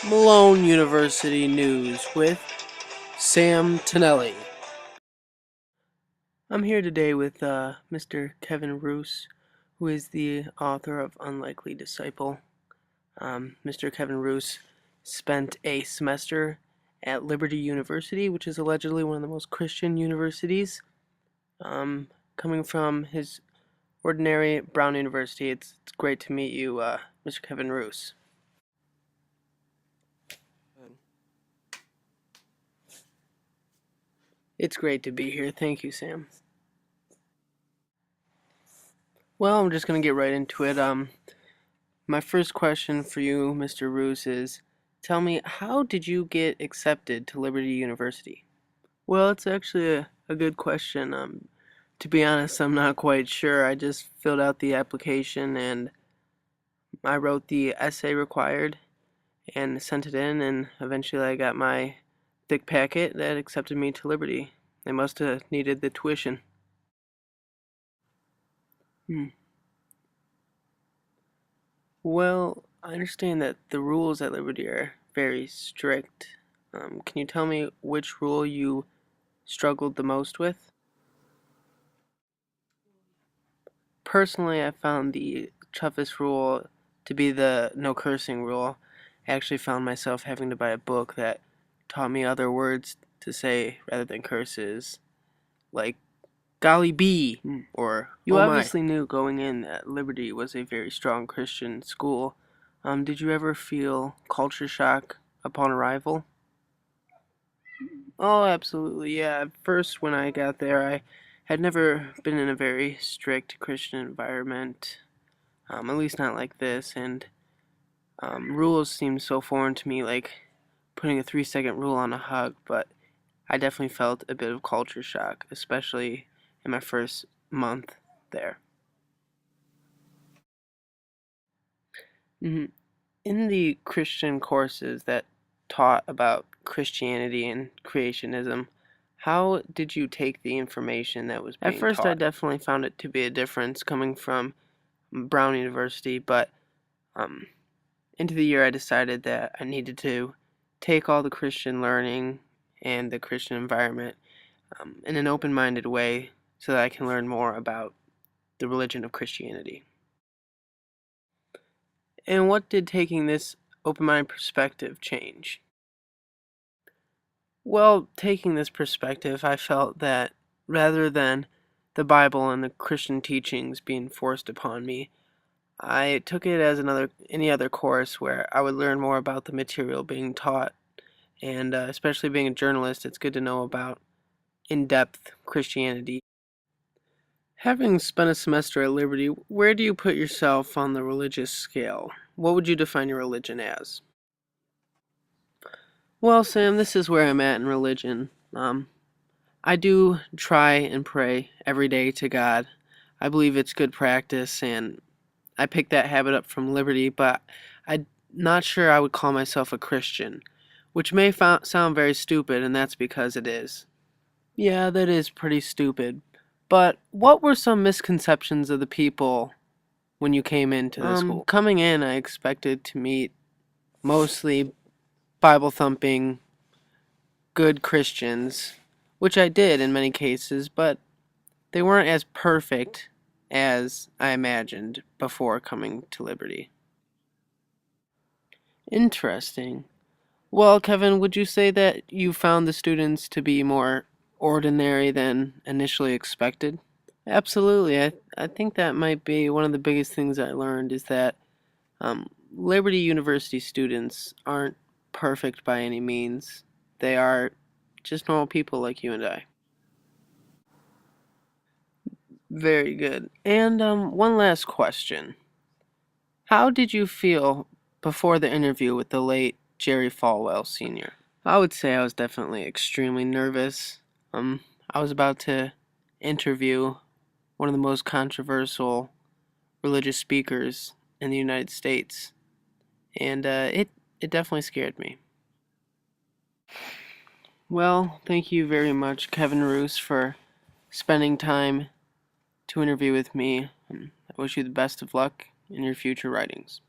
Malone University News with Sam Tonelli. I'm here today with Mr. Kevin Roose, who is the author of Unlikely Disciple. Mr. Kevin Roose spent a semester at Liberty University, which is allegedly one of the most Christian universities. Coming from his ordinary Brown University, it's great to meet you, Mr. Kevin Roose. It's great to be here. Thank you, Sam. Well, I'm just going to get right into it. My first question for you, Mr. Roose, is tell me, how did you get accepted to Liberty University? Well, it's actually a good question. To be honest, I'm not quite sure. I just filled out the application and I wrote the essay required and sent it in, and eventually I got my thick packet that accepted me to Liberty. They must have needed the tuition. Hmm. Well, I understand that the rules at Liberty are very strict. Can you tell me which rule you struggled the most with? Personally, I found the toughest rule to be the no cursing rule. I actually found myself having to buy a book that taught me other words to say rather than curses, like golly bee or you Oh my. obviously knew going in that Liberty was a very strong Christian school. Did you ever feel culture shock upon arrival? Oh, absolutely. Yeah. At first, when I got there, I had never been in a very strict Christian environment, at least not like this, and rules seemed so foreign to me, like putting a 3-second rule on a hug, but I definitely felt a bit of culture shock, especially in my first month there. Mhm. In the Christian courses that taught about Christianity and creationism, how did you take the information that was being taught? At first, I definitely found it to be a difference coming from Brown University, but um, into the year I decided that I needed to take all the Christian learning and the Christian environment in an open-minded way so that I can learn more about the religion of Christianity. And what did taking this open-minded perspective change? Well, taking this perspective, I felt that rather than the Bible and the Christian teachings being forced upon me, I took it as any other course where I would learn more about the material being taught, and especially being a journalist, it's good to know about in-depth Christianity. Having spent a semester at Liberty, where do you put yourself on the religious scale? What would you define your religion as? Well, Sam, this is where I'm at in religion. I do try and pray every day to God. I believe it's good practice, and I picked that habit up from Liberty, but I'm not sure I would call myself a Christian, which may sound very stupid, and that's because it is. Yeah, that is pretty stupid. But what were some misconceptions of the people when you came into the school? Coming in, I expected to meet mostly Bible thumping, good Christians, which I did in many cases, but they weren't as perfect as I imagined before coming to Liberty. Interesting. Well, Kevin, would you say that you found the students to be more ordinary than initially expected? Absolutely. I think that might be one of the biggest things I learned is that Liberty University students aren't perfect by any means. They are just normal people like you and I. Very good. And one last question. How did you feel before the interview with the late Jerry Falwell Sr.? I would say I was definitely extremely nervous. I was about to interview one of the most controversial religious speakers in the United States, and it definitely scared me. Well, thank you very much, Kevin Roose, for spending time to interview with me. I wish you the best of luck in your future writings.